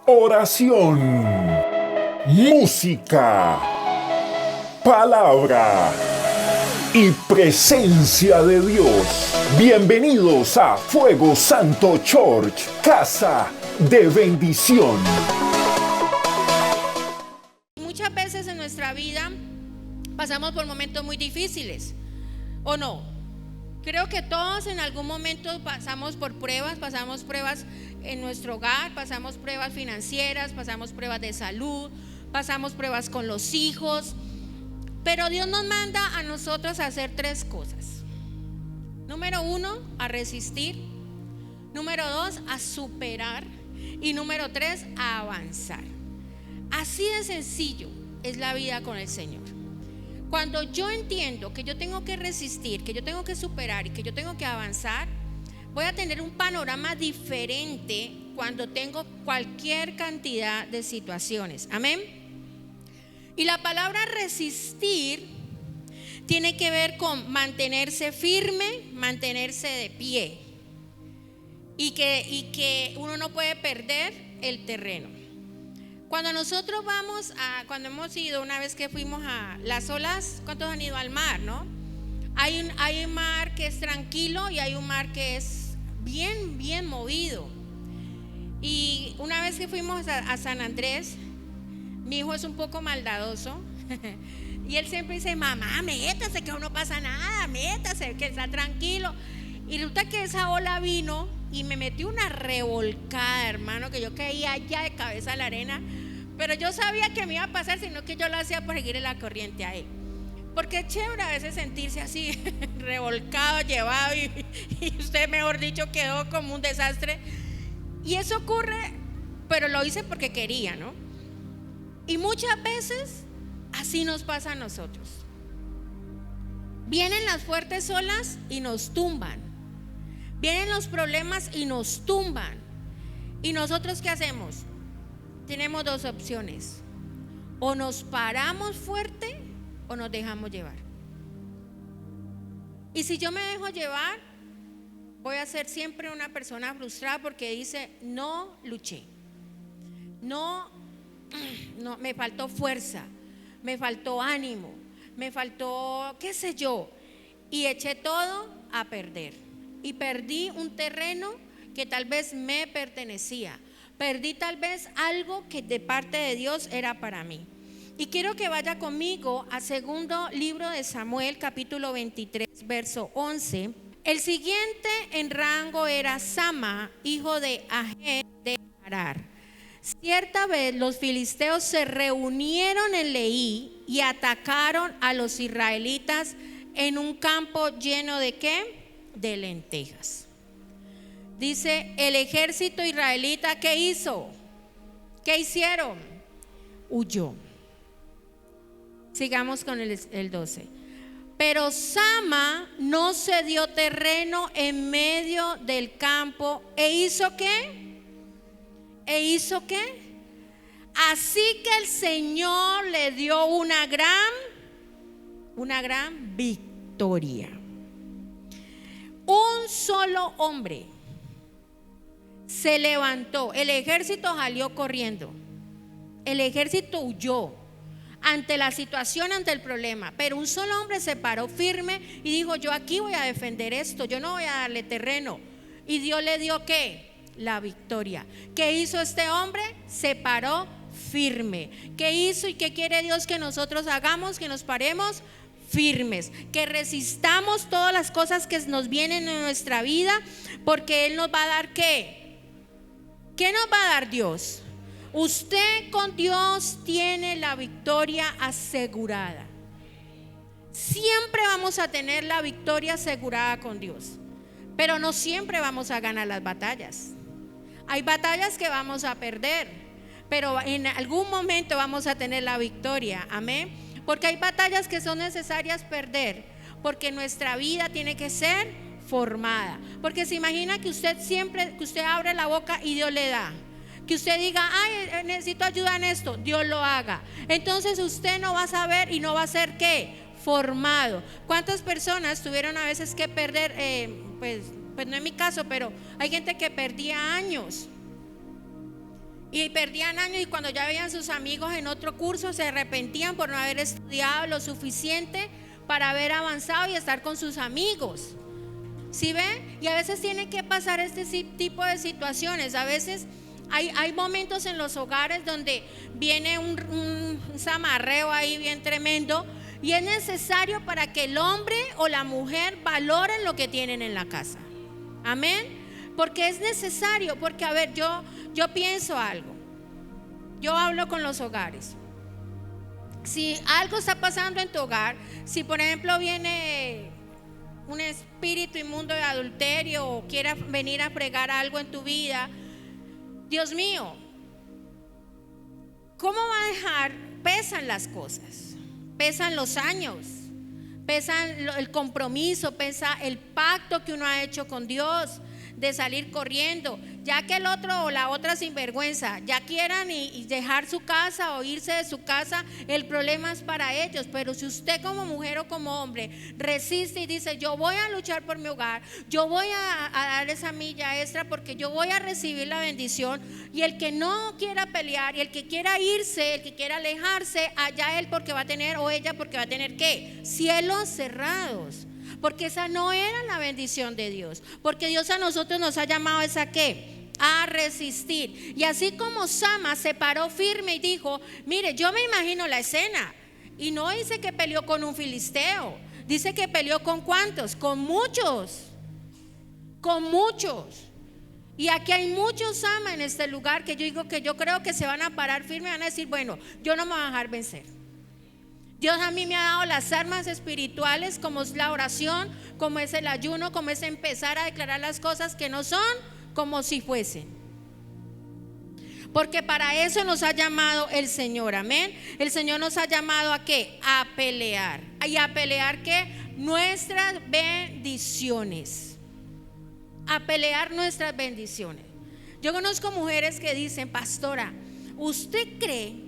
oración, música, palabra y presencia de Dios. Bienvenidos a Fuego Santo Church, casa de bendición. Muchas veces en nuestra vida pasamos por momentos muy difíciles, ¿o no? Creo que todos en algún momento pasamos pruebas en nuestro hogar, pasamos pruebas financieras, pasamos pruebas de salud, pasamos pruebas con los hijos. Pero Dios nos manda a nosotros a hacer tres cosas. Número uno, a resistir. Número dos, a superar. Y número tres, a avanzar. Así de sencillo es la vida con el Señor. Cuando yo entiendo que yo tengo que resistir, que yo tengo que superar y que yo tengo que avanzar, voy a tener un panorama diferente cuando tengo cualquier cantidad de situaciones. Amén. Y la palabra resistir tiene que ver con mantenerse firme, mantenerse de pie, y que uno no puede perder el terreno. Cuando nosotros cuando hemos ido, una vez que fuimos a las olas, ¿cuántos han ido al mar, no? Hay un mar que es tranquilo y hay un mar que es bien movido. Y una vez que fuimos a San Andrés, mi hijo es un poco maldadoso y él siempre dice: mamá, métase, que no pasa nada, métase, que está tranquilo. Y resulta que esa ola vino y me metió una revolcada, hermano, que yo caía ya de cabeza a la arena. Pero yo sabía que me iba a pasar, sino que yo lo hacía por seguirle la corriente a él. Porque es chévere a veces sentirse así revolcado, llevado y usted, mejor dicho, quedó como un desastre. Y eso ocurre, pero lo hice porque quería, ¿no? Y muchas veces así nos pasa a nosotros. Vienen las fuertes olas y nos tumban. Vienen los problemas y nos tumban. ¿Y nosotros qué hacemos? Tenemos dos opciones: o nos paramos fuerte o nos dejamos llevar. Y si yo me dejo llevar, voy a ser siempre una persona frustrada porque dice: no luché, no, me faltó fuerza, me faltó ánimo, me faltó qué sé yo, y eché todo a perder. Y perdí un terreno que tal vez me pertenecía. Perdí tal vez algo que de parte de Dios era para mí. Y quiero que vaya conmigo a segundo libro de Samuel, capítulo 23, verso 11. El siguiente en rango era Sama, hijo de Agé de Arar. Cierta vez los filisteos se reunieron en Leí y atacaron a los israelitas en un campo lleno de ¿qué? De lentejas. Dice: el ejército israelita, ¿qué hizo? ¿Qué hicieron? Huyó. Sigamos con el 12. Pero Sama no se dio terreno en medio del campo. ¿E hizo qué? Así que el Señor le dio una gran victoria. Un solo hombre se levantó, el ejército salió corriendo, el ejército huyó ante la situación, ante el problema, pero un solo hombre se paró firme y dijo: yo aquí voy a defender esto, yo no voy a darle terreno. Y Dios le dio ¿qué? La victoria. ¿Qué hizo este hombre? Se paró firme. ¿Qué hizo y qué quiere Dios que nosotros hagamos? Que nos paremos firmes, que resistamos todas las cosas que nos vienen en nuestra vida, porque Él nos va a dar ¿qué? ¿Qué nos va a dar Dios? Usted con Dios tiene la victoria asegurada. Siempre vamos a tener la victoria asegurada con Dios, pero no siempre vamos a ganar las batallas. Hay batallas que vamos a perder, pero en algún momento vamos a tener la victoria. Amén. Porque hay batallas que son necesarias perder, porque nuestra vida tiene que ser formada. Porque se imagina que usted abre la boca y Dios le da. Que usted diga: ay, necesito ayuda en esto, Dios lo haga. Entonces usted no va a saber y no va a ser ¿qué? Formado. ¿Cuántas personas tuvieron a veces que perder? Pues no es mi caso, pero hay gente que perdía años y perdían años, y cuando ya veían sus amigos en otro curso se arrepentían por no haber estudiado lo suficiente para haber avanzado y estar con sus amigos. ¿Sí ven? Y a veces tienen que pasar este tipo de situaciones. A veces hay momentos en los hogares donde viene un zamarreo ahí bien tremendo, y es necesario para que el hombre o la mujer valoren lo que tienen en la casa. Amén. Porque es necesario, porque a ver, yo pienso algo. Yo hablo con los hogares. Si algo está pasando en tu hogar, si por ejemplo viene un espíritu inmundo de adulterio o quiera venir a fregar algo en tu vida, Dios mío, ¿cómo va a dejar? Pesan las cosas, pesan los años, pesan el compromiso, pesa el pacto que uno ha hecho con Dios de salir corriendo, ya que el otro o la otra sinvergüenza ya quieran y dejar su casa o irse de su casa, el problema es para ellos. Pero si usted como mujer o como hombre resiste y dice: yo voy a luchar por mi hogar, yo voy a dar esa milla extra porque yo voy a recibir la bendición, y el que no quiera pelear y el que quiera irse, el que quiera alejarse, allá él, porque va a tener, o ella porque va a tener ¿qué? Cielos cerrados. Porque esa no era la bendición de Dios. Porque Dios a nosotros nos ha llamado ¿a qué? A resistir. Y así como Sama se paró firme y dijo: mire, yo me imagino la escena. Y no dice que peleó con un filisteo. Dice que peleó con ¿cuántos? Con muchos. Con muchos. Y aquí hay muchos Sama en este lugar que yo digo que yo creo que se van a parar firme y van a decir: bueno, yo no me voy a dejar vencer. Dios a mí me ha dado las armas espirituales, como es la oración, como es el ayuno, como es empezar a declarar las cosas que no son como si fuesen. Porque para eso nos ha llamado el Señor, amén. El Señor nos ha llamado ¿a qué? A pelear. ¿Y a pelear qué? Nuestras bendiciones. A pelear nuestras bendiciones. Yo conozco mujeres que dicen: pastora, ¿usted cree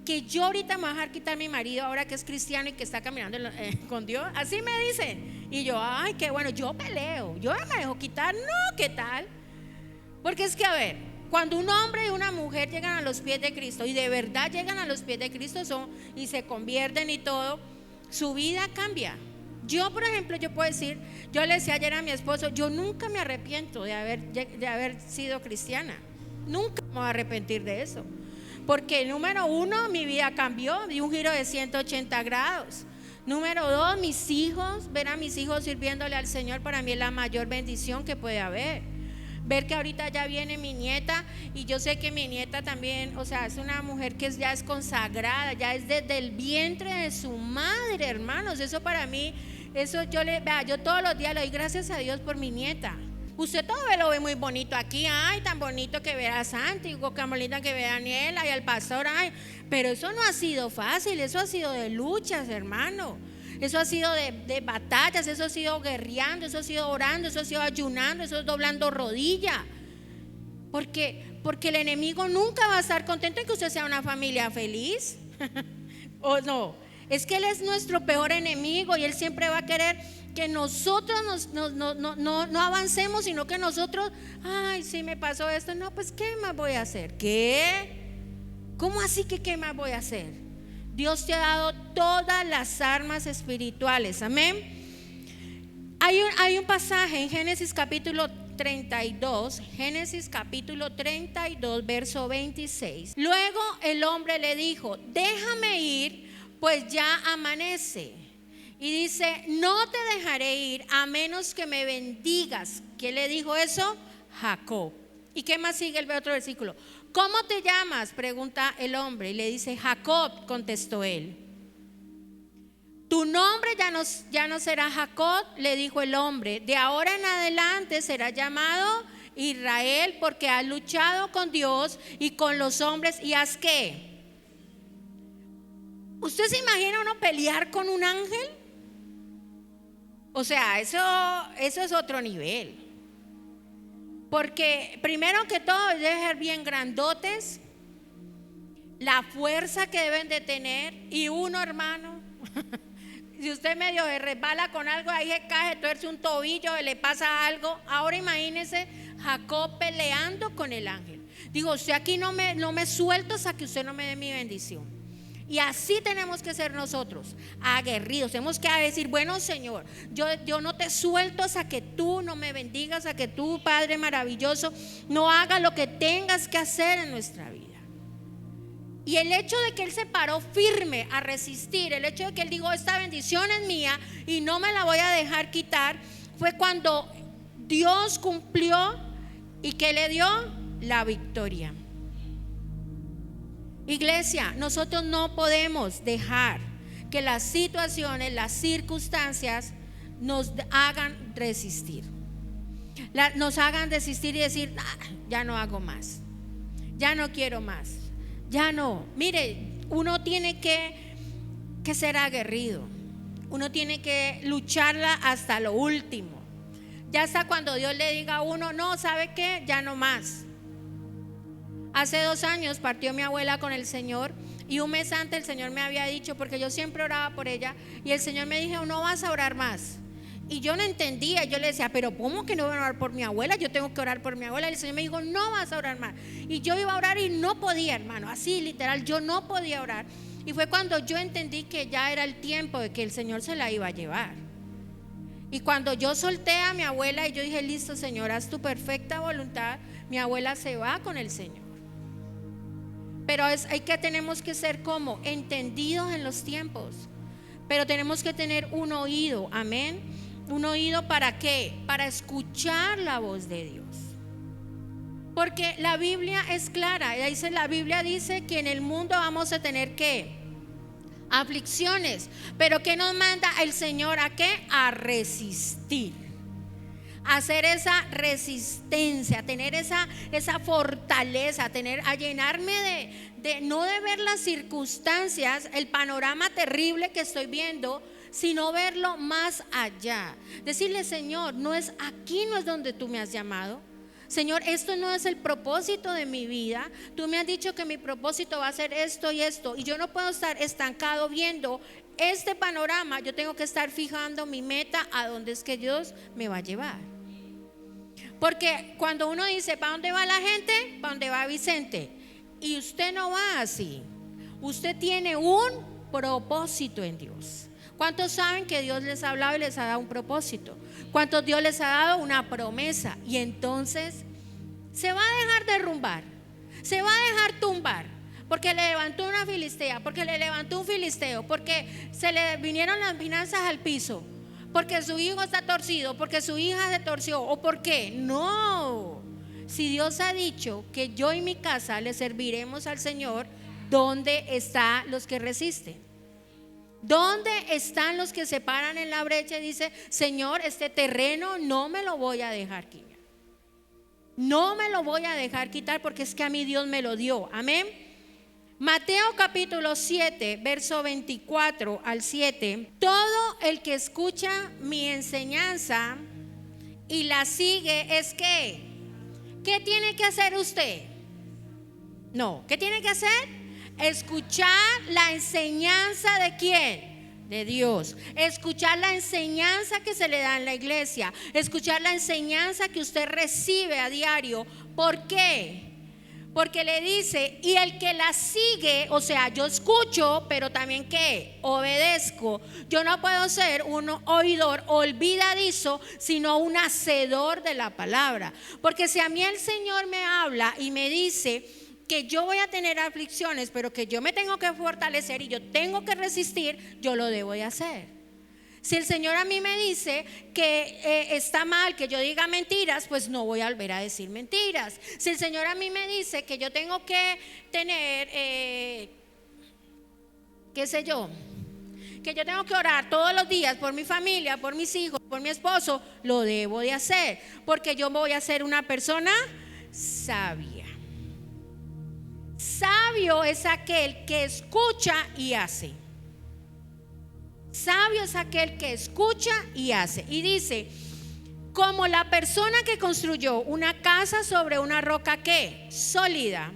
que yo ahorita me voy a dejar quitar mi marido ahora que es cristiano y que está caminando con Dios? Así me dicen. Y yo: ay, qué bueno, yo peleo, yo me dejo quitar. No, ¿qué tal? Porque es que, a ver, cuando un hombre y una mujer llegan a los pies de Cristo, y de verdad llegan a los pies de Cristo, y se convierten y todo, su vida cambia. Yo, por ejemplo, yo puedo decir, yo le decía ayer a mi esposo: yo nunca me arrepiento de haber sido cristiana. Nunca me voy a arrepentir de eso. Porque número uno, mi vida cambió, di un giro de 180 grados. Número dos, mis hijos, ver a mis hijos sirviéndole al Señor, para mí es la mayor bendición que puede haber. Ver que ahorita ya viene mi nieta, y yo sé que mi nieta también, o sea, es una mujer que ya es consagrada, ya es desde el vientre de su madre, hermanos. Eso para mí, eso yo todos los días le doy gracias a Dios por mi nieta. Usted todo lo ve muy bonito aquí, ay, tan bonito que ver a Santi, tan bonita que ver a Daniela y al pastor, ay, pero eso no ha sido fácil, eso ha sido de luchas, hermano. Eso ha sido de batallas, eso ha sido guerreando, eso ha sido orando, eso ha sido ayunando, eso es doblando rodilla. Porque el enemigo nunca va a estar contento en que usted sea una familia feliz. ¿O no? Es que él es nuestro peor enemigo, y él siempre va a querer que nosotros no avancemos, sino que nosotros: ay, sí me pasó esto, no, pues ¿qué más voy a hacer? ¿Qué? ¿Cómo así que qué más voy a hacer? Dios te ha dado todas las armas espirituales, amén. Hay un pasaje en Génesis capítulo 32, verso 26. Luego el hombre le dijo: déjame ir, pues ya amanece. Y dice: no te dejaré ir a menos que me bendigas. ¿Quién le dijo eso? Jacob. ¿Y qué más sigue el otro versículo? ¿Cómo te llamas?, pregunta el hombre, y le dice: Jacob, contestó él. Tu nombre ya no será Jacob, le dijo el hombre, de ahora en adelante será llamado Israel, porque has luchado con Dios y con los hombres y has ¿qué? ¿Usted se imagina uno pelear con un ángel? O sea, eso es otro nivel. Porque primero que todo deben ser bien grandotes, la fuerza que deben de tener. Y uno, hermano, si usted medio se resbala con algo, ahí se cae, se tuerce un tobillo, le pasa algo. Ahora imagínese Jacob peleando con el ángel. Digo, usted aquí no me suelto hasta que usted no me dé mi bendición. Y así tenemos que ser nosotros, aguerridos. Tenemos que decir, bueno, Señor, yo no te suelto hasta que tú no me bendigas, hasta que tú, Padre maravilloso, no hagas lo que tengas que hacer en nuestra vida. Y el hecho de que Él se paró firme a resistir, el hecho de que Él dijo, esta bendición es mía y no me la voy a dejar quitar, fue cuando Dios cumplió y que le dio la victoria. Iglesia, nosotros no podemos dejar que las situaciones, las circunstancias nos hagan resistir. Nos hagan desistir y decir, ya no hago más, ya no quiero más, ya no. Mire, uno tiene que ser aguerrido, uno tiene que lucharla hasta lo último. Ya hasta cuando Dios le diga a uno, no, ¿sabe qué? Ya no más. Hace 2 años partió mi abuela con el Señor y un mes antes el Señor me había dicho, porque yo siempre oraba por ella, y el Señor me dijo, no vas a orar más. Y yo no entendía, yo le decía, pero ¿cómo que no voy a orar por mi abuela? Yo tengo que orar por mi abuela. Y el Señor me dijo, no vas a orar más. Y yo iba a orar y no podía, hermano, así literal, yo no podía orar. Y fue cuando yo entendí que ya era el tiempo de que el Señor se la iba a llevar. Y cuando yo solté a mi abuela y yo dije, listo, Señor, haz tu perfecta voluntad, mi abuela se va con el Señor. Pero tenemos que ser como entendidos en los tiempos. Pero tenemos que tener un oído, amén. Un oído, ¿para qué? Para escuchar la voz de Dios. Porque la Biblia es clara. La Biblia dice que en el mundo vamos a tener ¿qué? Aflicciones. Pero ¿qué nos manda el Señor? ¿A qué? A resistir. Hacer esa resistencia, tener esa fortaleza, a llenarme no de ver las circunstancias, el panorama terrible que estoy viendo, sino verlo más allá. Decirle, Señor, no es donde tú me has llamado. Señor, esto no es el propósito de mi vida. Tú me has dicho que mi propósito va a ser esto y esto, y yo no puedo estar estancado viendo este panorama. Yo tengo que estar fijando mi meta a dónde es que Dios me va a llevar. Porque cuando uno dice, ¿para dónde va la gente? ¿Para dónde va Vicente? Y usted no va así. Usted tiene un propósito en Dios. ¿Cuántos saben que Dios les ha hablado y les ha dado un propósito? ¿Cuántos Dios les ha dado una promesa? Y entonces se va a dejar derrumbar, se va a dejar tumbar, porque le levantó una filistea, porque le levantó un filisteo, porque se le vinieron las finanzas al piso, porque su hijo está torcido, porque su hija se torció, o por qué. No, si Dios ha dicho que yo y mi casa le serviremos al Señor, ¿dónde están los que resisten? ¿Dónde están los que se paran en la brecha y dicen, Señor, este terreno no me lo voy a dejar quitar? No me lo voy a dejar quitar, porque es que a mí Dios me lo dio. Amén. Mateo capítulo 7, verso 24 al 7. Todo el que escucha mi enseñanza y la sigue, es que, ¿qué tiene que hacer usted? No, ¿qué tiene que hacer? Escuchar la enseñanza ¿de quién? De Dios. Escuchar la enseñanza que se le da en la iglesia. Escuchar la enseñanza que usted recibe a diario. ¿Por qué? Porque le dice, y el que la sigue, o sea, yo escucho, pero también ¿qué? Obedezco. Yo no puedo ser un oidor olvidadizo, sino un hacedor de la palabra. Porque si a mí el Señor me habla y me dice que yo voy a tener aflicciones, pero que yo me tengo que fortalecer y yo tengo que resistir, yo lo debo de hacer. Si el Señor a mí me dice que está mal que yo diga mentiras, pues no voy a volver a decir mentiras. Si el Señor a mí me dice que yo tengo que tener, qué sé yo, que yo tengo que orar todos los días por mi familia, por mis hijos, por mi esposo, lo debo de hacer, porque yo voy a ser una persona sabia. Sabio es aquel que escucha y hace. Sabio es aquel que escucha y hace. Y dice, como la persona que construyó una casa sobre una roca ¿qué? Sólida.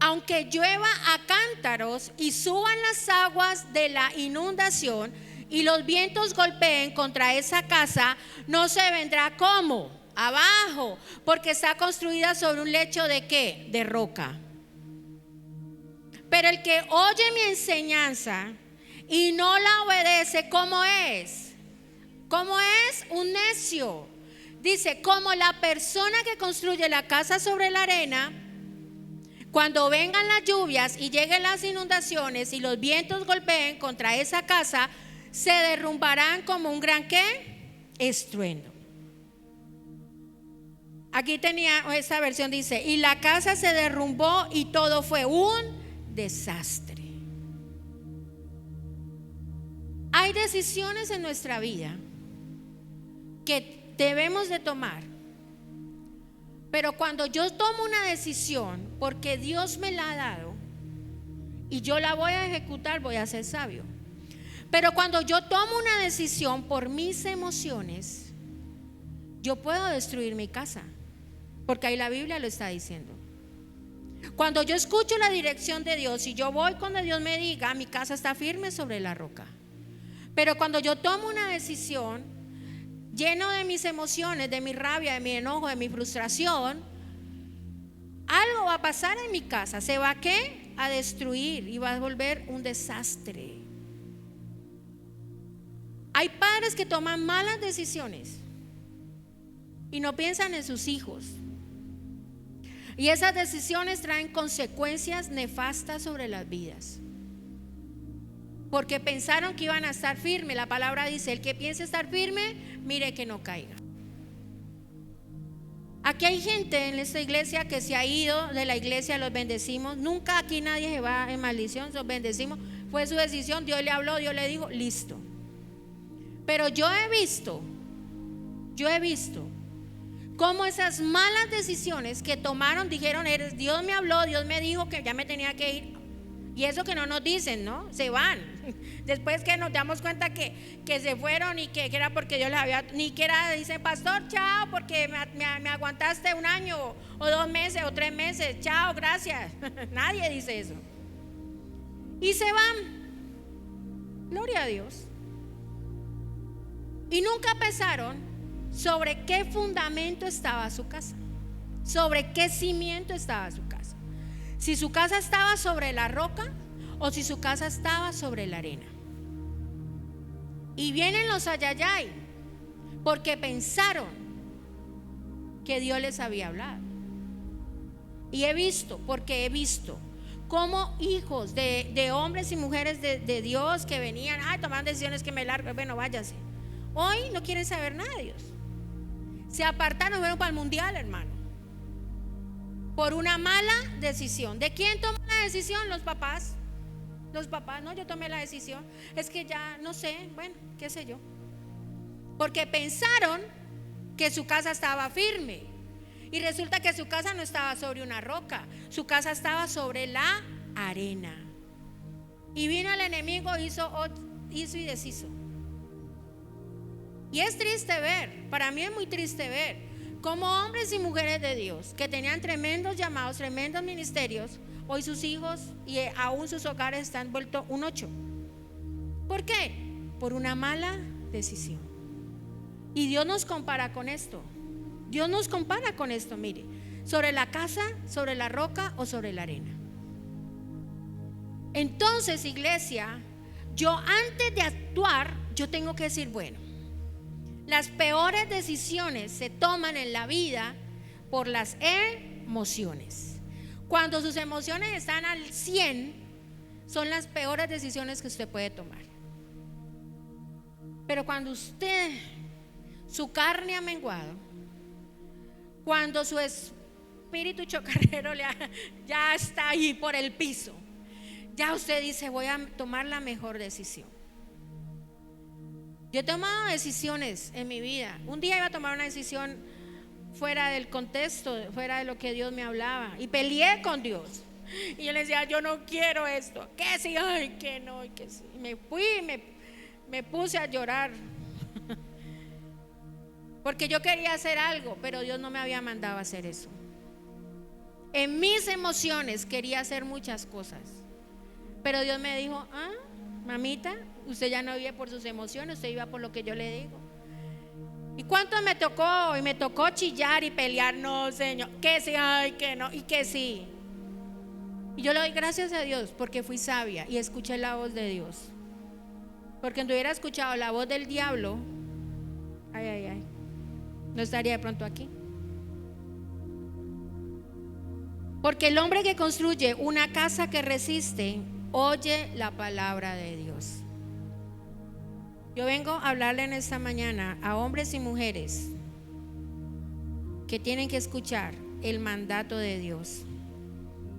Aunque llueva a cántaros y suban las aguas de la inundación y los vientos golpeen contra esa casa, no se vendrá como Abajo, porque está construida sobre un lecho ¿de qué? De roca. Pero el que oye mi enseñanza y no la obedece, ¿cómo es? ¿Cómo es? Un necio. Dice, como la persona que construye la casa sobre la arena, cuando vengan las lluvias y lleguen las inundaciones y los vientos golpeen contra esa casa, se derrumbarán como un gran ¿qué? Estruendo. Aquí tenía esta versión, dice, y la casa se derrumbó y todo fue un desastre. Hay decisiones en nuestra vida que debemos de tomar, pero cuando yo tomo una decisión porque Dios me la ha dado y yo la voy a ejecutar, voy a ser sabio. Pero cuando yo tomo una decisión por mis emociones, yo puedo destruir mi casa, porque ahí la Biblia lo está diciendo. Cuando yo escucho la dirección de Dios y yo voy cuando Dios me diga, mi casa está firme sobre la roca. Pero cuando yo tomo una decisión lleno de mis emociones, de mi rabia, de mi enojo, de mi frustración, algo va a pasar en mi casa. ¿Se va a qué? A destruir y va a volver un desastre. Hay padres que toman malas decisiones y no piensan en sus hijos. Y esas decisiones traen consecuencias nefastas sobre las vidas. Porque pensaron que iban a estar firmes. La palabra dice, el que piense estar firme, mire que no caiga. Aquí hay gente en esta iglesia que se ha ido de la iglesia, los bendecimos. Nunca aquí nadie se va en maldición, los bendecimos. Fue su decisión, Dios le habló, Dios le dijo, listo. Pero yo he visto cómo esas malas decisiones que tomaron, dijeron, Dios me habló, Dios me dijo que ya me tenía que ir. Y eso que no nos dicen, ¿no? Se van. Después que nos damos cuenta que se fueron y que era porque Dios les había, ni que era, dice, pastor, chao, porque me aguantaste un año o 2 meses o 3 meses, chao, gracias. Nadie dice eso. Y se van. Gloria a Dios. Y nunca pensaron sobre qué fundamento estaba su casa, sobre qué cimiento estaba su casa. Si su casa estaba sobre la roca o si su casa estaba sobre la arena. Y vienen los ayayay porque pensaron que Dios les había hablado. Y he visto cómo hijos de hombres y mujeres de Dios que venían, tomaban decisiones que me largo, bueno, váyase. Hoy no quieren saber nada de Dios. Se apartaron, fueron para el mundial, hermano. Por una mala decisión. ¿De quién tomó la decisión? Los papás. Los papás, no, yo tomé la decisión. Es que ya no sé, bueno, qué sé yo. Porque pensaron que su casa estaba firme. Y resulta que su casa no estaba sobre una roca. Su casa estaba sobre la arena. Y vino el enemigo, hizo y deshizo. Y es triste ver, para mí es muy triste ver como hombres y mujeres de Dios que tenían tremendos llamados, tremendos ministerios, hoy sus hijos y aún sus hogares están vueltos un 8. ¿Por qué? Por una mala decisión. Y Dios nos compara con esto. Dios nos compara con esto, mire, sobre la casa, sobre la roca o sobre la arena. Entonces, iglesia, yo antes de actuar, yo tengo que decir, bueno, las peores decisiones se toman en la vida por las emociones. Cuando sus emociones están al 100, son las peores decisiones que usted puede tomar. Pero cuando su carne ha menguado, cuando su espíritu chocarrero ya está ahí por el piso, ya usted dice, voy a tomar la mejor decisión. Yo he tomado decisiones en mi vida. Un día iba a tomar una decisión fuera del contexto, fuera de lo que Dios me hablaba, y peleé con Dios. Y yo le decía, yo no quiero esto, que sí, ay, que no, que sí. Y me fui, me puse a llorar porque yo quería hacer algo, pero Dios no me había mandado a hacer eso. En mis emociones quería hacer muchas cosas, pero Dios me dijo, mamita, usted ya no vive por sus emociones, usted vive por lo que yo le digo. ¿Y cuánto me tocó? Y me tocó chillar y pelear. No, Señor, que sí, ay, que no, y que sí. Y yo le doy gracias a Dios porque fui sabia y escuché la voz de Dios. Porque si hubiera escuchado la voz del diablo, ay, no estaría de pronto aquí. Porque el hombre que construye una casa que resiste, oye la palabra de Dios. Yo vengo a hablarle en esta mañana a hombres y mujeres que tienen que escuchar el mandato de Dios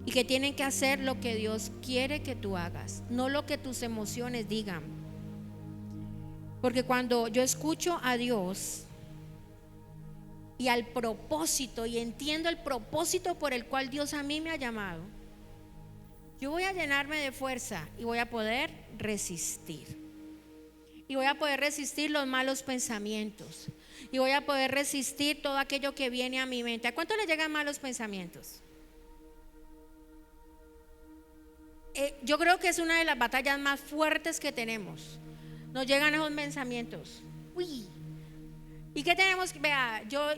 y que tienen que hacer lo que Dios quiere que tú hagas, no lo que tus emociones digan. Porque cuando yo escucho a Dios y al propósito y entiendo el propósito por el cual Dios a mí me ha llamado, yo voy a llenarme de fuerza y voy a poder resistir. Y voy a poder resistir los malos pensamientos. Y voy a poder resistir todo aquello que viene a mi mente. ¿A cuánto le llegan malos pensamientos? Yo creo que es una de las batallas más fuertes que tenemos. Nos llegan esos pensamientos. Uy. ¿Y qué tenemos? Vea, yo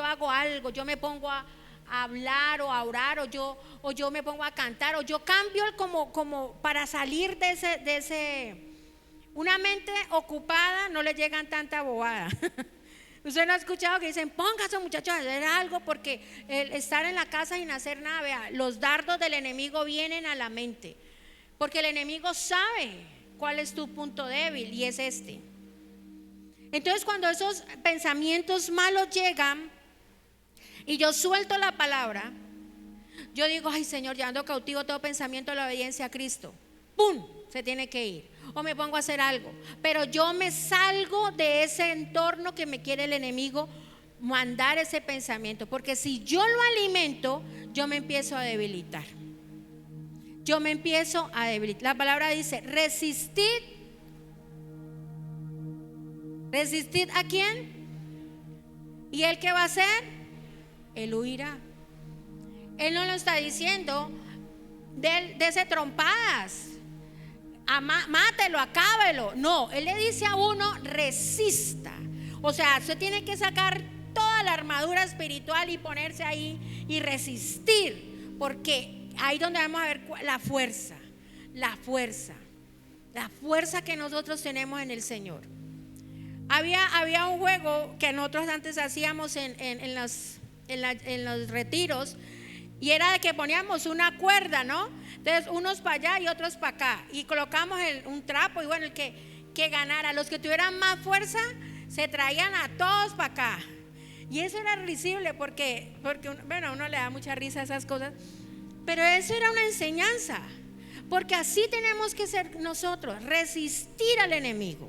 hago algo, yo me pongo a hablar o a orar, o yo me pongo a cantar, o yo cambio como para salir de ese. Una mente ocupada no le llegan tanta bobada. Usted no ha escuchado que dicen, póngase muchachos a hacer algo, porque el estar en la casa sin hacer nada, vea, los dardos del enemigo vienen a la mente, porque el enemigo sabe cuál es tu punto débil y es este. Entonces cuando esos pensamientos malos llegan y yo suelto la palabra, yo digo, ay Señor, llevando cautivo todo pensamiento de la obediencia a Cristo. ¡Pum! Se tiene que ir. O me pongo a hacer algo, pero yo me salgo de ese entorno que me quiere el enemigo mandar ese pensamiento, porque si yo lo alimento, yo me empiezo a debilitar. La palabra dice, resistid. ¿Resistid a quién? ¿Y él qué va a hacer? Él huirá. Él no lo está diciendo de ese trompadas, mátelo, acábelo. No, él le dice a uno, resista. O sea, usted tiene que sacar toda la armadura espiritual y ponerse ahí y resistir, porque ahí donde vamos a ver la fuerza que nosotros tenemos en el Señor. Había un juego que nosotros antes hacíamos en los retiros, y era de que poníamos una cuerda, ¿no? Entonces unos para allá y otros para acá, y colocamos un trapo, y bueno, el que ganara, los que tuvieran más fuerza se traían a todos para acá. Y eso era risible porque bueno, a uno le da mucha risa esas cosas, pero eso era una enseñanza, porque así tenemos que ser nosotros, resistir al enemigo,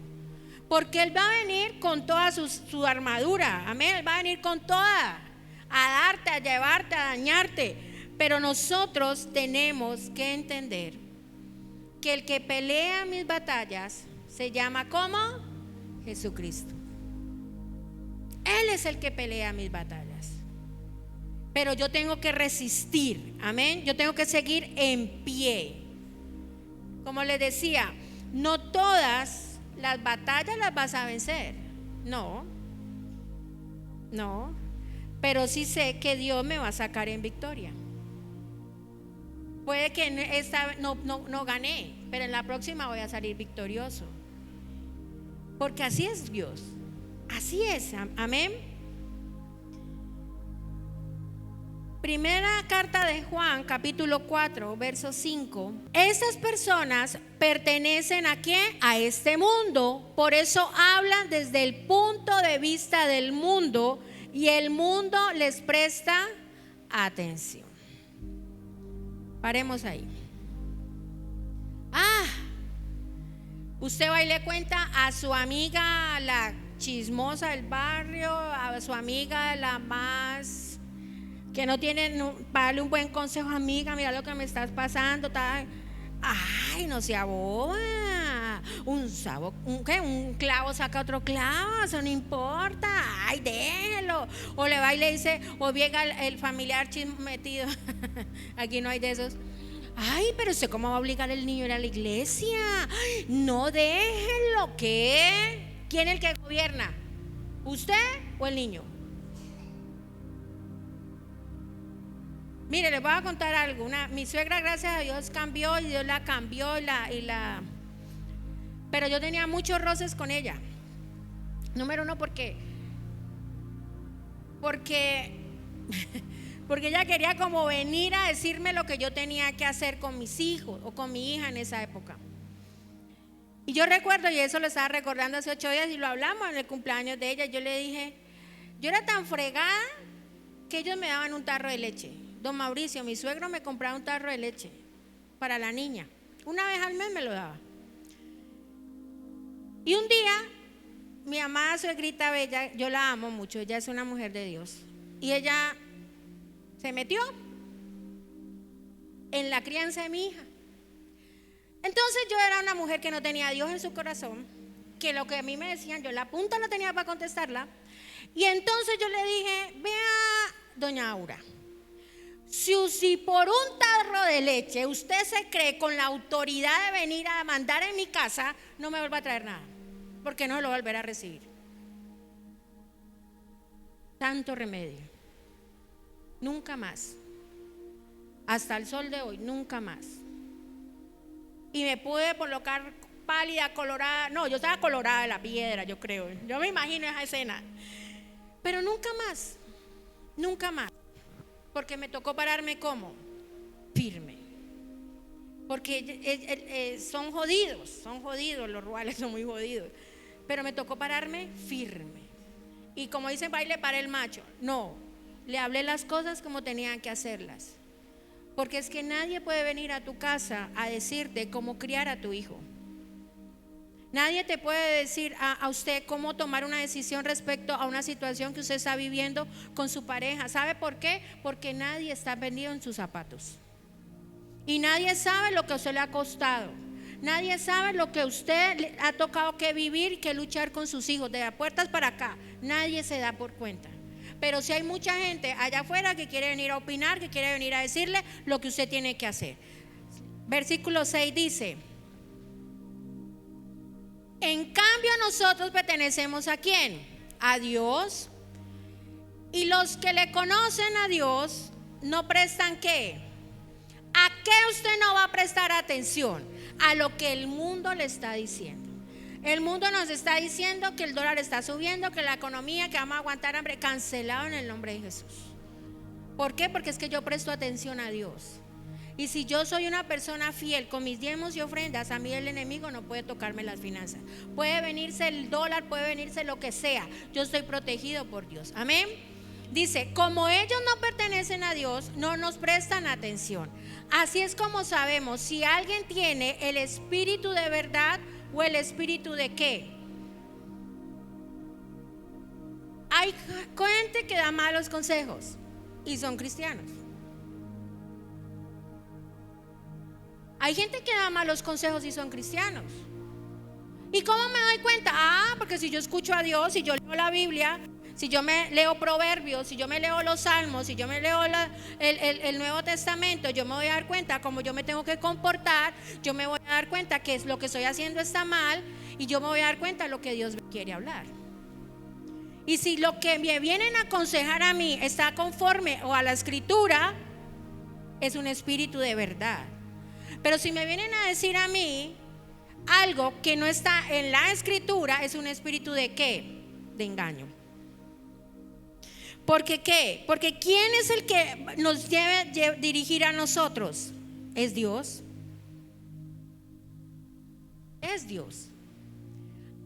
porque él va a venir con toda su armadura, amén, él va a venir con toda, a darte, a llevarte, a dañarte. Pero nosotros tenemos que entender que el que pelea mis batallas se llama ¿cómo? Jesucristo. Él es el que pelea mis batallas. Pero yo tengo que resistir, amén. Yo tengo que seguir en pie. Como les decía, no todas las batallas las vas a vencer. No. Pero sí sé que Dios me va a sacar en victoria. Puede que en esta no gané, pero en la próxima voy a salir victorioso. Porque así es Dios. Así es, amén. Primera carta de Juan, capítulo 4, verso 5. Estas personas pertenecen ¿a qué? A este mundo. Por eso hablan desde el punto de vista del mundo, y el mundo les presta atención. Paremos ahí. Usted va y le cuenta a su amiga, la chismosa del barrio, a su amiga la más que no tiene para darle un buen consejo. Amiga, mira lo que me estás pasando, tal. Ay, no sea boba. Un clavo saca otro clavo, eso no importa. Ay, déjelo. O le va y le dice, o llega el familiar metido. Aquí no hay de esos. Ay, pero usted cómo va a obligar al niño a ir a la iglesia. Ay, no, déjenlo. ¿Qué? ¿Quién es el que gobierna? ¿Usted o el niño? Mire, les voy a contar algo. Mi suegra, gracias a Dios, cambió y Dios la cambió pero yo tenía muchos roces con ella. Número uno, porque ella quería como venir a decirme lo que yo tenía que hacer con mis hijos o con mi hija en esa época. Y yo recuerdo, y eso lo estaba recordando hace 8 días y lo hablamos en el cumpleaños de ella. Yo le dije, yo era tan fregada que ellos me daban un tarro de leche. Don Mauricio, mi suegro, me compraba un tarro de leche para la niña. Una vez al mes me lo daba. Y un día, mi amada suegrita bella, yo la amo mucho, ella es una mujer de Dios, y ella se metió en la crianza de mi hija. Entonces yo era una mujer que no tenía a Dios en su corazón, que lo que a mí me decían, yo la punta no tenía para contestarla. Y entonces yo le dije, vea, doña Aura, si por un tarro de leche usted se cree con la autoridad de venir a mandar en mi casa, no me vuelva a traer nada, porque no lo volverá a recibir. Tanto remedio, nunca más, hasta el sol de hoy, nunca más. Y me pude colocar pálida, colorada, no, yo estaba colorada de la piedra, yo creo, yo me imagino esa escena, pero nunca más, nunca más, porque me tocó pararme como firme, porque son jodidos, los rurales son muy jodidos, pero me tocó pararme firme. Y como dicen, baile para el macho, no, le hablé las cosas como tenían que hacerlas, porque es que nadie puede venir a tu casa a decirte cómo criar a tu hijo. Nadie te puede decir a usted cómo tomar una decisión respecto a una situación que usted está viviendo con su pareja. ¿Sabe por qué? Porque nadie está vendido en sus zapatos. Y nadie sabe lo que a usted le ha costado. Nadie sabe lo que a usted le ha tocado que vivir y que luchar con sus hijos. De las puertas para acá, nadie se da por cuenta. Pero si hay mucha gente allá afuera que quiere venir a opinar, que quiere venir a decirle lo que usted tiene que hacer. Versículo 6 dice: en cambio nosotros pertenecemos ¿a quién? A Dios. Y los que le conocen a Dios no prestan ¿qué? ¿A qué usted no va a prestar atención? A lo que el mundo le está diciendo. El mundo nos está diciendo que el dólar está subiendo, que la economía, que vamos a aguantar hambre. Cancelado en el nombre de Jesús. ¿Por qué? Porque es que yo presto atención a Dios. Y si yo soy una persona fiel con mis diezmos y ofrendas, a mí el enemigo no puede tocarme las finanzas. Puede venirse el dólar, puede venirse lo que sea. Yo estoy protegido por Dios. Amén. Dice, como ellos no pertenecen a Dios, no nos prestan atención. Así es como sabemos si alguien tiene el espíritu de verdad o el espíritu de ¿qué? Hay gente que da malos consejos y son cristianos. Hay gente que da malos consejos y son cristianos. ¿Y cómo me doy cuenta? Porque si yo escucho a Dios, si yo leo la Biblia, si yo me leo Proverbios, si yo me leo los Salmos, si yo me leo el Nuevo Testamento, yo me voy a dar cuenta cómo yo me tengo que comportar. Yo me voy a dar cuenta que lo que estoy haciendo está mal, y yo me voy a dar cuenta de lo que Dios me quiere hablar. Y si lo que me vienen a aconsejar a mí está conforme o a la Escritura, es un espíritu de verdad. Pero si me vienen a decir a mí algo que no está en la Escritura, es un espíritu de ¿qué? De engaño. ¿Por qué? Porque ¿quién es el que nos debe dirigir a nosotros? Es Dios. Es Dios.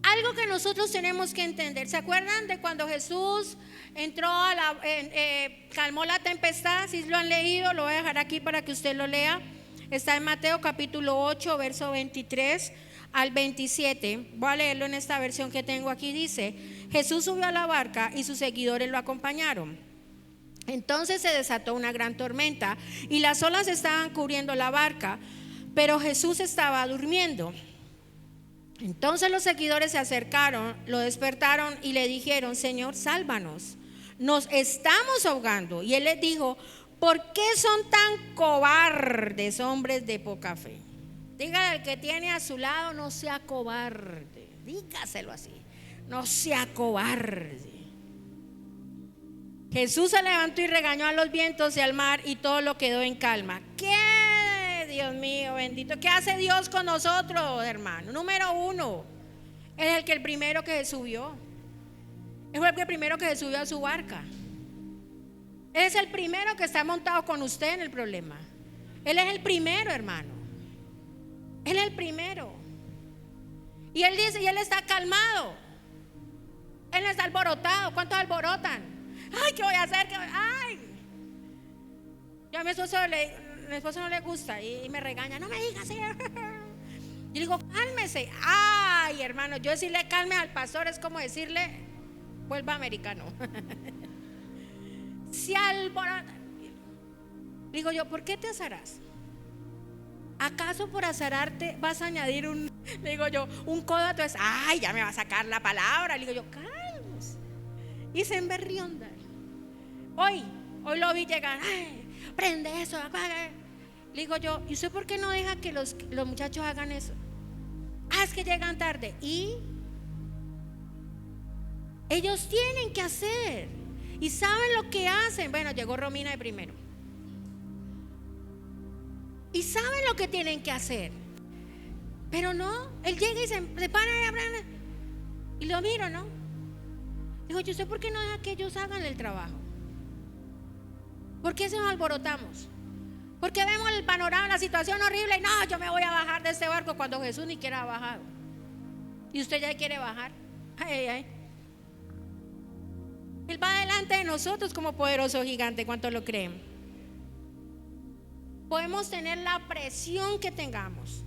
Algo que nosotros tenemos que entender. ¿Se acuerdan de cuando Jesús entró calmó la tempestad? Si lo han leído, lo voy a dejar aquí para que usted lo lea. Está en Mateo capítulo 8, verso 23 al 27. Voy a leerlo en esta versión que tengo aquí. Dice: Jesús subió a la barca y sus seguidores lo acompañaron. Entonces se desató una gran tormenta y las olas estaban cubriendo la barca, pero Jesús estaba durmiendo. Entonces los seguidores se acercaron, lo despertaron y le dijeron: Señor, sálvanos, nos estamos ahogando. Y él les dijo: ¿por qué son tan cobardes, hombres de poca fe? Dígale al que tiene a su lado: no sea cobarde. Dígaselo así: no sea cobarde. Jesús se levantó y regañó a los vientos y al mar y todo lo quedó en calma. ¿Qué? Dios mío, bendito. ¿Qué hace Dios con nosotros, hermano? Número uno, Él es el primero que se subió. Él fue el primero que se subió a su barca. Él es el primero que está montado con usted en el problema. Él es el primero, hermano. Él es el primero. Y Él dice, y Él está calmado. Él no está alborotado. ¿Cuántos alborotan? Ay, ¿qué voy a hacer? Ay. Yo a mi esposo no le gusta y me regaña. No me digas así. Yo digo, cálmese. Ay, hermano, yo decirle calme al pastor es como decirle, vuelva americano. Se alborota. Digo yo, ¿por qué te azarás? ¿Acaso por azararte vas a añadir un codo a tu ay, ya me va a sacar la palabra? Le digo yo, cálmese. Y se emberrionda. Hoy lo vi llegar. Ay, prende eso, apaga. Le digo yo, ¿y usted por qué no deja que los muchachos hagan eso? Ah, es que llegan tarde. Y ellos tienen que hacer y saben lo que hacen. Bueno, llegó Romina de primero y saben lo que tienen que hacer, pero no, él llega y se para y lo miro, ¿no? Digo, yo sé por qué no deja que ellos hagan el trabajo. ¿Por qué se nos alborotamos? Porque vemos el panorama, la situación horrible y no, yo me voy a bajar de este barco cuando Jesús ni siquiera ha bajado y usted ya quiere bajar. Ay, ay. Él va delante de nosotros como poderoso gigante. ¿Cuántos lo creen? Podemos tener la presión que tengamos,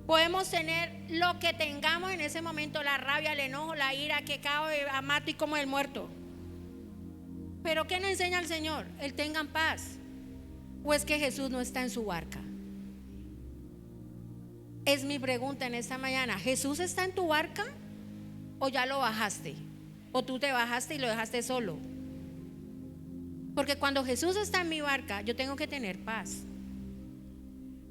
podemos tener lo que tengamos en ese momento, la rabia, el enojo, la ira, que cabe a mato y como el muerto. Pero ¿qué nos enseña el Señor? El tengan paz. ¿O es que Jesús no está en su barca? Es mi pregunta en esta mañana. ¿Jesús está en tu barca o ya lo bajaste? ¿O tú te bajaste y lo dejaste solo? Porque cuando Jesús está en mi barca, yo tengo que tener paz.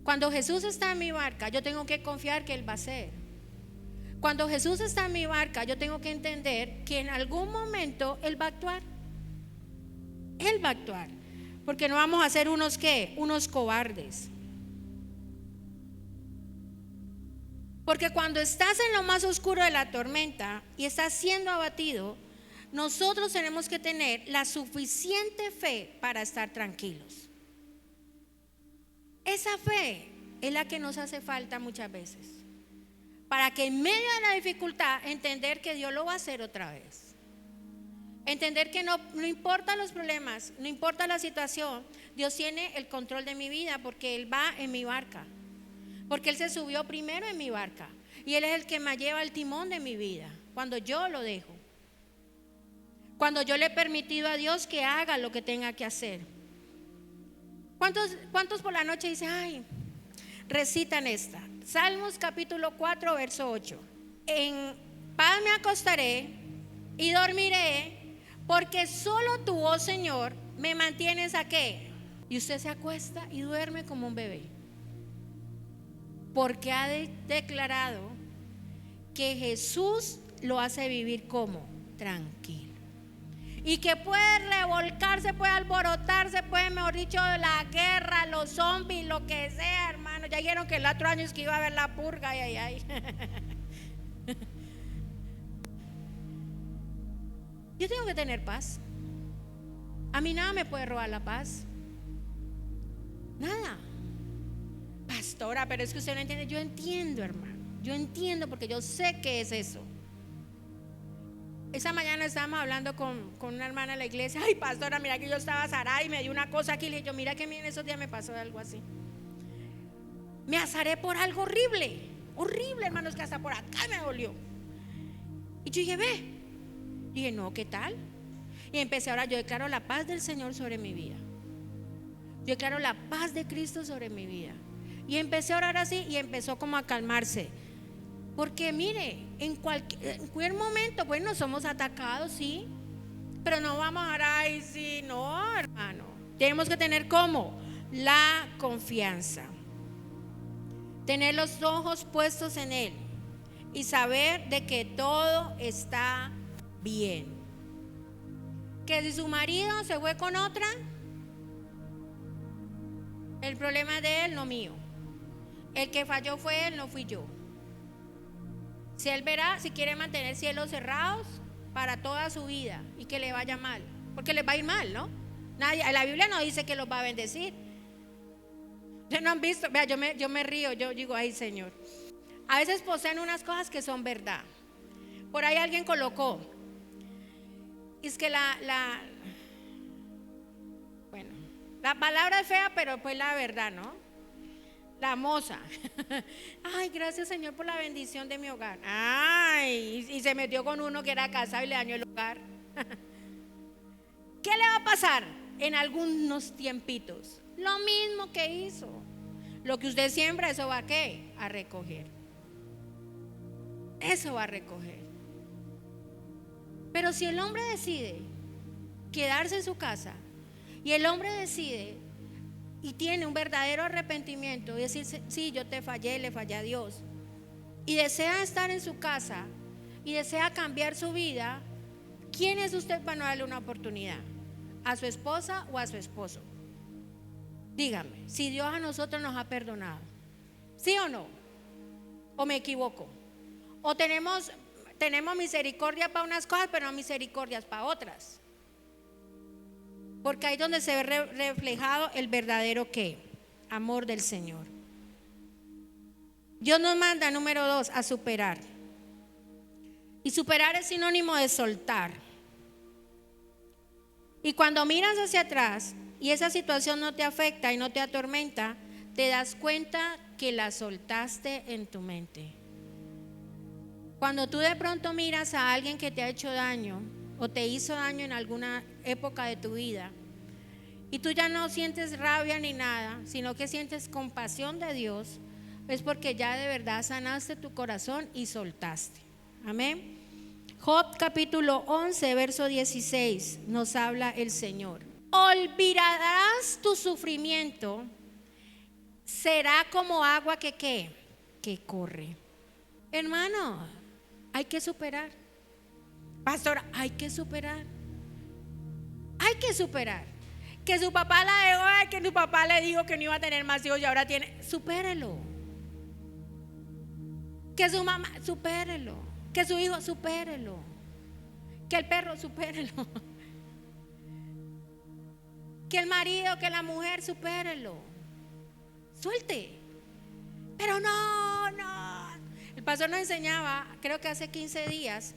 Cuando Jesús está en mi barca, yo tengo que confiar que Él va a hacer. Cuando Jesús está en mi barca, yo tengo que entender que en algún momento Él va a actuar. Él va a actuar. Porque no vamos a ser unos cobardes. Porque cuando estás en lo más oscuro de la tormenta y estás siendo abatido, nosotros tenemos que tener la suficiente fe para estar tranquilos. Esa fe es la que nos hace falta muchas veces, para que en medio de la dificultad entender que Dios lo va a hacer otra vez. Entender que no importa los problemas, no importa la situación, Dios tiene el control de mi vida porque Él va en mi barca. Porque Él se subió primero en mi barca y Él es el que me lleva el timón de mi vida cuando yo lo dejo, cuando yo le he permitido a Dios que haga lo que tenga que hacer. ¿Cuántos por la noche dicen, ay, recitan esta? Salmos capítulo 4 verso 8. En paz me acostaré y dormiré, porque solo tú, oh Señor, me mantienes ¿a qué? Y usted se acuesta y duerme como un bebé, porque ha declarado que Jesús lo hace vivir como tranquilo. Y que puede revolcarse, puede alborotarse, puede, mejor dicho, la guerra, los zombies, lo que sea, hermano. Ya dijeron que el otro año es que iba a haber la purga, ay, ay, ay. Yo tengo que tener paz. A mí nada me puede robar la paz. Nada. Pastora, pero es que usted no entiende. Yo entiendo, hermano. Yo entiendo porque yo sé qué es eso. Esa mañana estábamos hablando con una hermana de la iglesia. Ay, pastora, mira que yo estaba azarada y me dio una cosa aquí. Le dije yo, mira que a mí en esos días me pasó algo así. Me azaré por algo horrible. Horrible, hermanos, que hasta por acá me dolió. Y yo dije, ve. Dije, no, ¿qué tal? Y empecé ahora, yo declaro la paz del Señor sobre mi vida. Yo declaro la paz de Cristo sobre mi vida. Y empecé a orar así y empezó como a calmarse. Porque mire, en cualquier momento, bueno, somos atacados, sí, pero no vamos a orar, ay, sí, no, hermano. Tenemos que tener ¿cómo? La confianza. Tener los ojos puestos en Él y saber de que todo está bien. Que si su marido se fue con otra, el problema es de él, no mío. El que falló fue él, no fui yo. Si él verá, si quiere mantener cielos cerrados para toda su vida y que le vaya mal, porque les va a ir mal, ¿no? Nadie, la Biblia no dice que los va a bendecir. ¿Ya no han visto? Vea, yo me río, yo digo, ay Señor. A veces poseen unas cosas que son verdad. Por ahí alguien colocó, es que la palabra es fea, pero pues la verdad, ¿no? La moza. Ay, gracias Señor por la bendición de mi hogar. Ay, y se metió con uno que era casado y le dañó el hogar. ¿Qué le va a pasar en algunos tiempitos? Lo mismo que hizo. Lo que usted siembra, eso va a ¿qué? A recoger. Eso va a recoger. Pero si el hombre decide quedarse en su casa y el hombre decide y tiene un verdadero arrepentimiento y decir, sí, yo te fallé, le fallé a Dios, y desea estar en su casa y desea cambiar su vida, ¿quién es usted para no darle una oportunidad? ¿A su esposa o a su esposo? Dígame, si Dios a nosotros nos ha perdonado, ¿sí o no? ¿O me equivoco? ¿O tenemos misericordia para unas cosas, pero no misericordias para otras? Porque ahí es donde se ve reflejado el verdadero ¿qué? Amor del Señor. Dios nos manda, número 2, a superar. Y superar es sinónimo de soltar. Y cuando miras hacia atrás y esa situación no te afecta y no te atormenta, te das cuenta que la soltaste en tu mente. Cuando tú de pronto miras a alguien que te ha hecho daño o te hizo daño en alguna época de tu vida y tú ya no sientes rabia ni nada, sino que sientes compasión de Dios, es porque ya de verdad sanaste tu corazón y soltaste. Amén. Job capítulo 11 verso 16 nos habla el Señor. Olvidarás tu sufrimiento, será como agua que corre. Hermano, hay que superar. Pastora, hay que superar. Hay que superar. Que su papá la dejó, que su papá le dijo que no iba a tener más hijos y ahora tiene. Supérelo. Que su mamá, supérelo. Que su hijo, supérelo. Que el perro, supérelo. Que el marido, que la mujer, supérelo. Suelte. Pero no. El pastor nos enseñaba, creo que hace 15 días,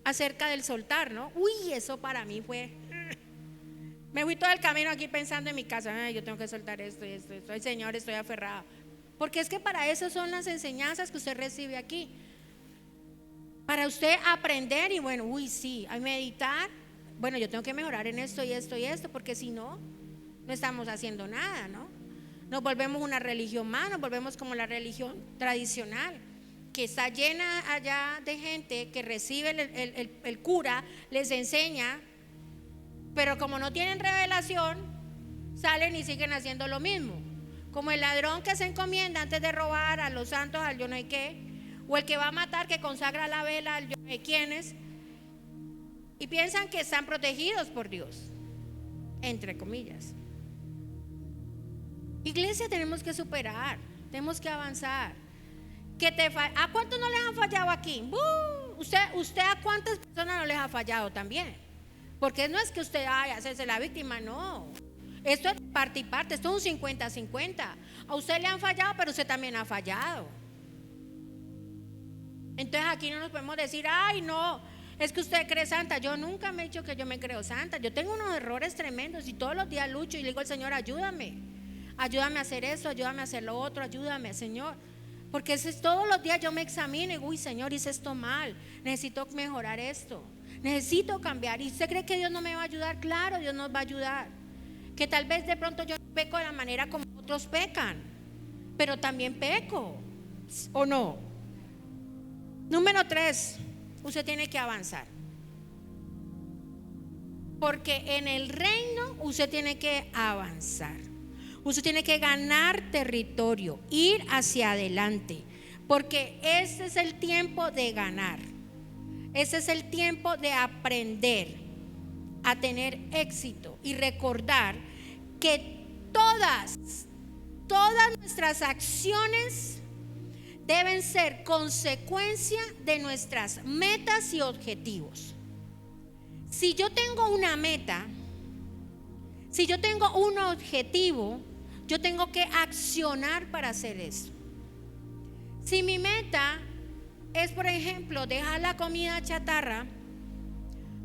acerca del soltar, ¿no? Uy, eso para mí fue. Me fui todo el camino aquí pensando en mi casa, ay, yo tengo que soltar esto y esto. Ay, Señor, estoy aferrado. Porque es que para eso son las enseñanzas que usted recibe aquí. Para usted aprender y bueno, uy, sí, a meditar. Bueno, yo tengo que mejorar en esto y esto y esto, porque si no, no estamos haciendo nada, ¿no? Nos volvemos una religión más, nos volvemos como la religión tradicional, que está llena allá de gente que recibe el cura, les enseña, pero como no tienen revelación, salen y siguen haciendo lo mismo. Como el ladrón que se encomienda antes de robar a los santos, al yo no sé qué, o el que va a matar, que consagra la vela al yo no sé quiénes, y piensan que están protegidos por Dios, entre comillas. Iglesia, tenemos que superar, tenemos que avanzar. ¿A cuántos no les han fallado aquí? ¿Usted a cuántas personas no les ha fallado también? Porque no es que usted hacerse la víctima, no. Esto es parte y parte, esto es un 50-50. A usted le han fallado, pero usted también ha fallado. Entonces aquí no nos podemos decir, ay no, es que usted cree santa. Yo nunca me he dicho que yo me creo santa. Yo tengo unos errores tremendos y todos los días lucho y le digo al Señor, ayúdame a hacer eso, ayúdame a hacer lo otro, ayúdame, Señor. Porque todos los días yo me examino y uy, Señor, hice esto mal, necesito mejorar esto, necesito cambiar. ¿Y usted cree que Dios no me va a ayudar? Claro, Dios nos va a ayudar. Que tal vez de pronto yo no peco de la manera como otros pecan, pero también peco, ¿o no? Número 3, usted tiene que avanzar. Porque en el reino usted tiene que avanzar. Usted tiene que ganar territorio, ir hacia adelante, porque ese es el tiempo de ganar, ese es el tiempo de aprender. a tener éxito y recordar que todas nuestras acciones deben ser consecuencia de nuestras metas y objetivos. Si yo tengo una meta, si yo tengo un objetivo, yo tengo que accionar para hacer eso. Si mi meta es, por ejemplo, dejar la comida chatarra,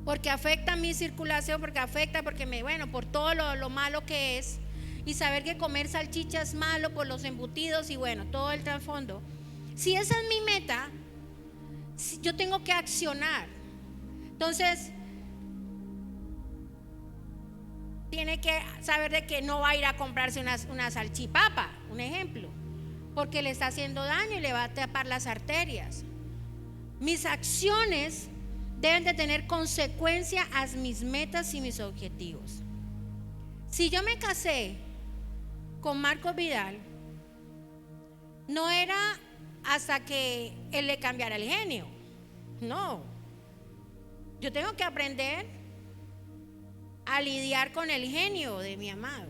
porque afecta mi circulación, por todo lo malo que es, y saber que comer salchicha es malo por los embutidos y bueno, todo el trasfondo. Si esa es mi meta, yo tengo que accionar. Entonces, tiene que saber de que no va a ir a comprarse una salchipapa, un ejemplo, porque le está haciendo daño y le va a tapar las arterias. Mis acciones deben de tener consecuencia a mis metas y mis objetivos. Si yo me casé con Marcos Vidal, no era hasta que él le cambiara el genio. No. Yo tengo que aprender a lidiar con el genio de mi amado.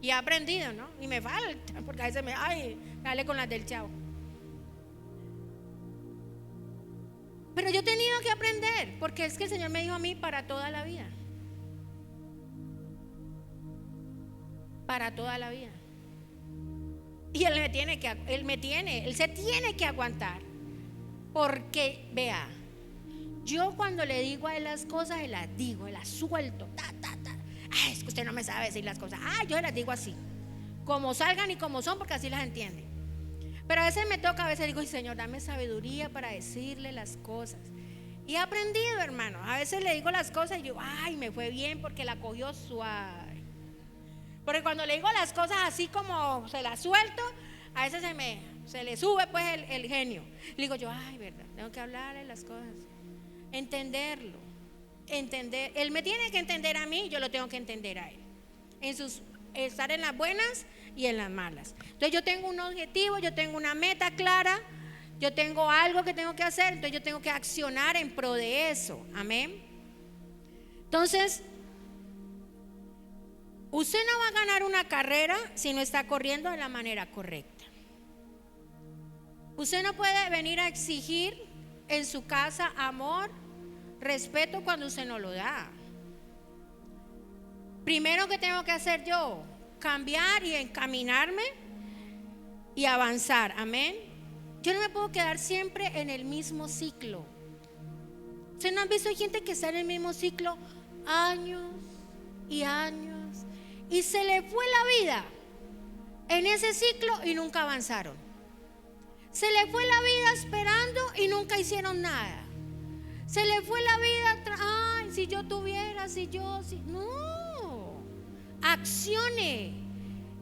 Y he aprendido, ¿no? Y me falta, porque a veces dale con las del chavo. Pero yo he tenido que aprender, porque es que el Señor me dijo a mí para toda la vida. Para toda la vida. Y Él se tiene que aguantar. Porque, vea, yo cuando le digo a Él las cosas, Él las digo, Él las suelto. Ay, es que usted no me sabe decir las cosas. Yo las digo así, como salgan y como son, porque así las entiende. Pero a veces me toca, a veces digo, Señor, dame sabiduría para decirle las cosas. Y he aprendido, hermano. A veces le digo las cosas y yo, me fue bien porque la cogió suave. Porque cuando le digo las cosas así como se las suelto, a veces se le sube pues el genio. Le digo yo, verdad, tengo que hablarle las cosas. Entenderlo. Él me tiene que entender a mí, yo lo tengo que entender a él. Estar en las buenas y en las malas. Entonces yo tengo un objetivo, yo tengo una meta clara, yo tengo algo que tengo que hacer, entonces yo tengo que accionar en pro de eso. Amén. Entonces, usted no va a ganar una carrera si no está corriendo de la manera correcta. Usted no puede venir a exigir en su casa amor, respeto cuando usted no lo da. Primero que tengo que hacer yo, cambiar y encaminarme y avanzar. Amén. Yo no me puedo quedar siempre en el mismo ciclo. ¿Ustedes no han visto? Hay gente que está en el mismo ciclo años y años y se le fue la vida en ese ciclo y nunca avanzaron. Se le fue la vida esperando y nunca hicieron nada. Se le fue la vida, si yo tuviera, no. Accione,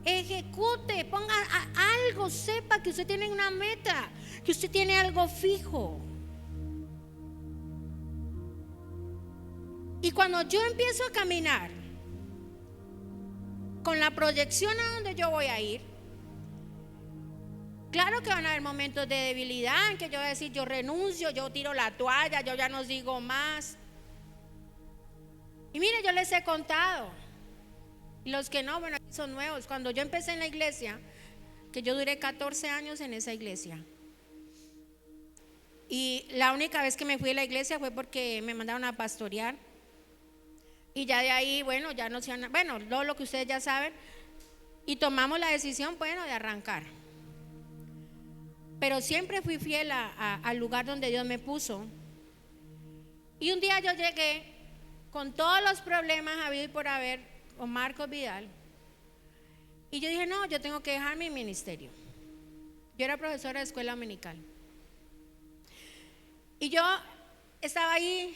ejecute, ponga algo, sepa que usted tiene una meta, que usted tiene algo fijo. Y cuando yo empiezo a caminar con la proyección a donde yo voy a ir, claro que van a haber momentos de debilidad en que yo voy a decir, yo renuncio, yo tiro la toalla, yo ya no digo más. Y mire, yo les he contado, y los que no, bueno, aquí son nuevos. Cuando yo empecé en la iglesia, que yo duré 14 años en esa iglesia, y la única vez que me fui a la iglesia fue porque me mandaron a pastorear. Y ya de ahí, bueno, ya no se todo lo que ustedes ya saben, y tomamos la decisión, de arrancar. Pero siempre fui fiel al lugar donde Dios me puso. Y un día yo llegué con todos los problemas habido y por haber con Marcos Vidal. Y yo dije, no, yo tengo que dejar mi ministerio. Yo era profesora de escuela dominical. Y yo estaba ahí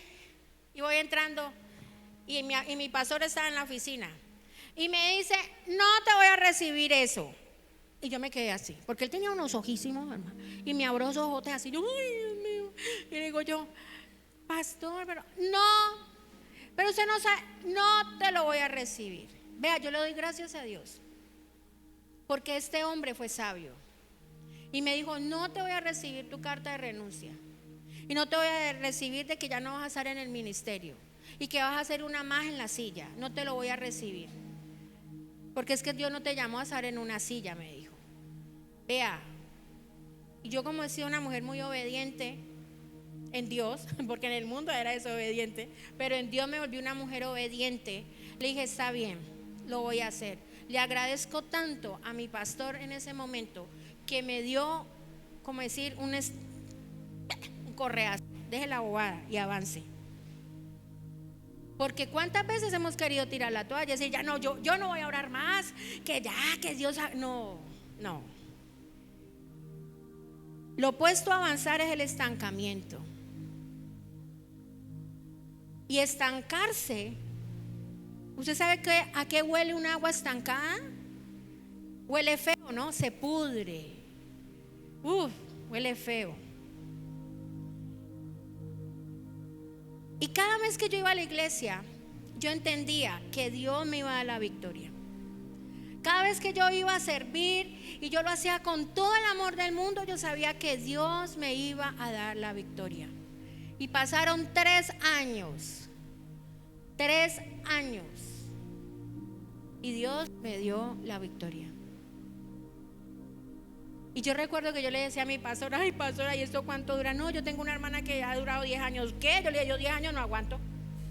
y voy entrando y mi pastor estaba en la oficina. Y me dice, no te voy a recibir eso. Y yo me quedé así, porque él tenía unos ojísimos, hermano, y me abrió esos ojotes así. Yo, ay, Dios mío. Y le digo yo, pastor, pero usted no sabe, no te lo voy a recibir. Vea, yo le doy gracias a Dios, porque este hombre fue sabio. Y me dijo, no te voy a recibir tu carta de renuncia. Y no te voy a recibir de que ya no vas a estar en el ministerio. y que vas a hacer una más en la silla, no te lo voy a recibir. Porque es que Dios no te llamó a estar en una silla, me dijo. Vea, y yo como he sido una mujer muy obediente en Dios, porque en el mundo era desobediente, pero en Dios me volví una mujer obediente, le dije, está bien, lo voy a hacer. Le agradezco tanto a mi pastor en ese momento que me dio, como decir, un correazo, deje la bobada y avance. Porque cuántas veces hemos querido tirar la toalla y decir, ya no, yo no voy a orar más, que ya, que Dios, no. Lo opuesto a avanzar es el estancamiento. Y estancarse, ¿usted sabe a qué huele un agua estancada? Huele feo, ¿no? Se pudre. Huele feo. Y cada vez que yo iba a la iglesia, yo entendía que Dios me iba a dar la victoria. Cada vez que yo iba a servir y yo lo hacía con todo el amor del mundo, yo sabía que Dios me iba a dar la victoria. Y pasaron 3 años. 3 años. Y Dios me dio la victoria. Y yo recuerdo que yo le decía a mi pastora, ay pastora, ¿y esto cuánto dura? No, yo tengo una hermana que ha durado 10 años. ¿Qué? Yo le dije, yo 10 años no aguanto.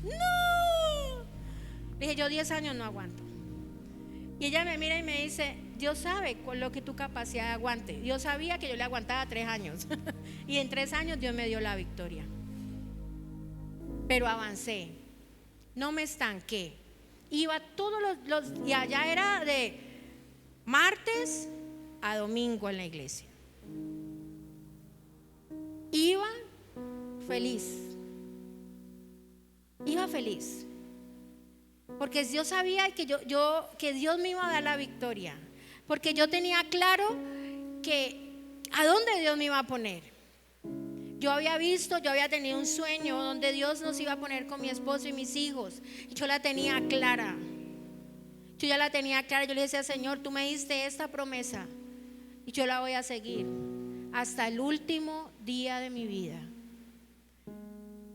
No. Le dije, yo 10 años no aguanto. Y ella me mira y me dice, Dios sabe con lo que tu capacidad de aguante. Dios sabía que yo le aguantaba 3 años. Y en 3 años Dios me dio la victoria. Pero avancé. No me estanqué. Iba todos y allá era de martes a domingo en la iglesia. Iba feliz. Iba feliz. Porque Dios sabía que que Dios me iba a dar la victoria. Porque yo tenía claro que a dónde Dios me iba a poner. Yo había tenido un sueño donde Dios nos iba a poner con mi esposo y mis hijos. Y yo la tenía clara. Yo ya la tenía clara. Yo le decía, Señor, tú me diste esta promesa y yo la voy a seguir hasta el último día de mi vida.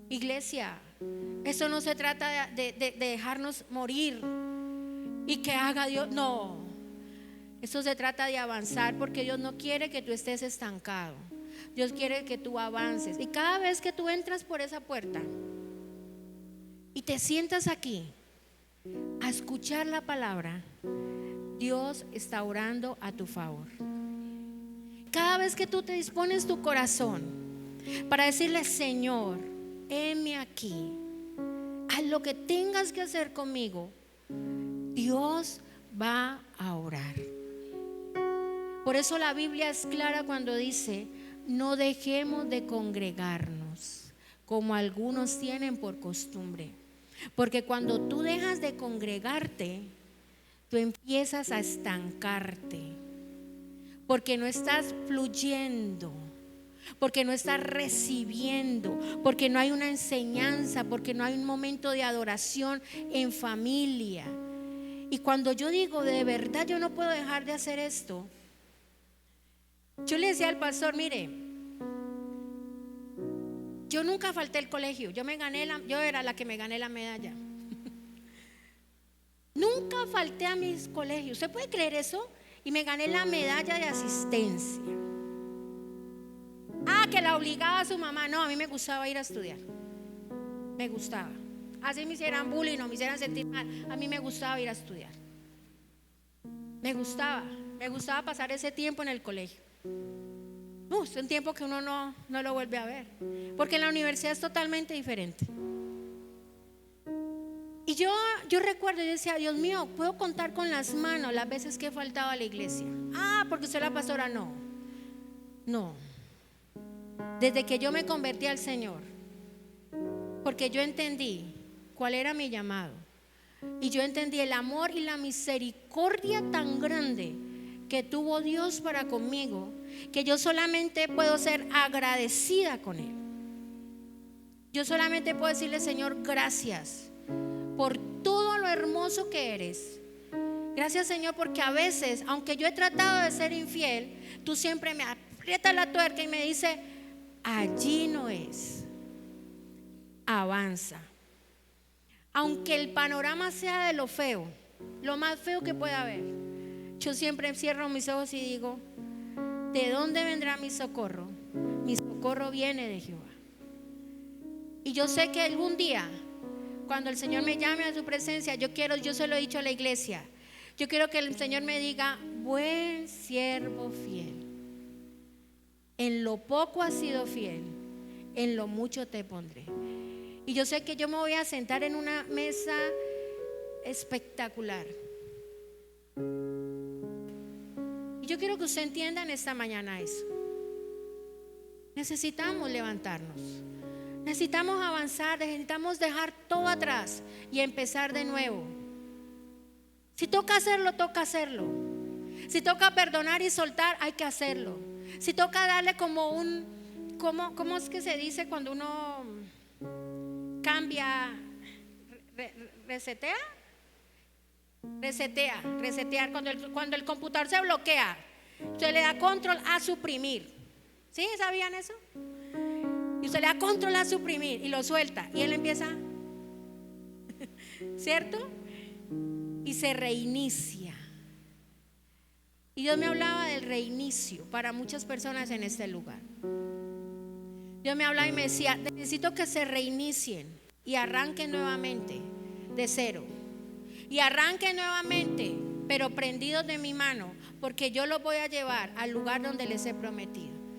Iglesia, eso no se trata de dejarnos morir y que haga Dios. No, eso se trata de avanzar, porque Dios no quiere que tú estés estancado. Dios quiere que tú avances. Y cada vez que tú entras por esa puerta y te sientas aquí a escuchar la palabra, Dios está orando a tu favor. Cada vez que tú te dispones tu corazón para decirle, Señor, heme aquí, haz lo que tengas que hacer conmigo, Dios va a orar. Por eso la Biblia es clara cuando dice, no dejemos de congregarnos como algunos tienen por costumbre. Porque cuando tú dejas de congregarte, tú empiezas a estancarte. Porque no estás fluyendo, porque no estás recibiendo, porque no hay una enseñanza, porque no hay un momento de adoración en familia. Y cuando yo digo, de verdad yo no puedo dejar de hacer esto, yo le decía al pastor, mire, yo nunca falté al colegio, yo era la que me gané la medalla. Nunca falté a mis colegios, ¿usted puede creer eso? Y me gané la medalla de asistencia. Que la obligaba a su mamá. No, a mí me gustaba ir a estudiar. Me gustaba. Así me hicieran bullying o me hicieran sentir mal, a mí me gustaba ir a estudiar. Me gustaba pasar ese tiempo en el colegio. Es un tiempo que uno no lo vuelve a ver, porque en la universidad es totalmente diferente. Y yo recuerdo, yo decía, Dios mío, puedo contar con las manos las veces que he faltado a la iglesia. Porque usted es la pastora. No. Desde que yo me convertí al Señor, porque yo entendí cuál era mi llamado, y yo entendí el amor y la misericordia tan grande que tuvo Dios para conmigo, que yo solamente puedo ser agradecida con Él. Yo solamente puedo decirle, Señor, gracias por todo lo hermoso que eres. Gracias, Señor, porque a veces, aunque yo he tratado de ser infiel, tú siempre me aprietas la tuerca y me dices, allí no es, avanza. aunque el panorama sea de lo feo, lo más feo que pueda haber, yo siempre cierro mis ojos y digo: ¿de dónde vendrá mi socorro? Mi socorro viene de Jehová. Y yo sé que algún día, cuando el Señor me llame a su presencia, yo se lo he dicho a la iglesia, yo quiero que el Señor me diga: buen siervo fiel, en lo poco has sido fiel, en lo mucho te pondré. Y yo sé que yo me voy a sentar en una mesa espectacular. Y yo quiero que usted entienda en esta mañana eso. Necesitamos levantarnos, necesitamos avanzar, necesitamos dejar todo atrás y empezar de nuevo. Si toca hacerlo, toca hacerlo. Si toca perdonar y soltar, hay que hacerlo. Si toca darle como ¿cómo es que se dice cuando uno cambia? ¿Resetear? Resetear cuando el computador se bloquea, usted le da control a suprimir. ¿Sí? ¿Sabían eso? Y usted le da control a suprimir y lo suelta y él empieza, ¿cierto? Y se reinicia. Y Dios me hablaba del reinicio para muchas personas en este lugar. Dios me hablaba y me decía: necesito que se reinicien y arranquen nuevamente de cero. Y arranquen nuevamente, pero prendidos de mi mano, porque yo los voy a llevar al lugar donde les he prometido.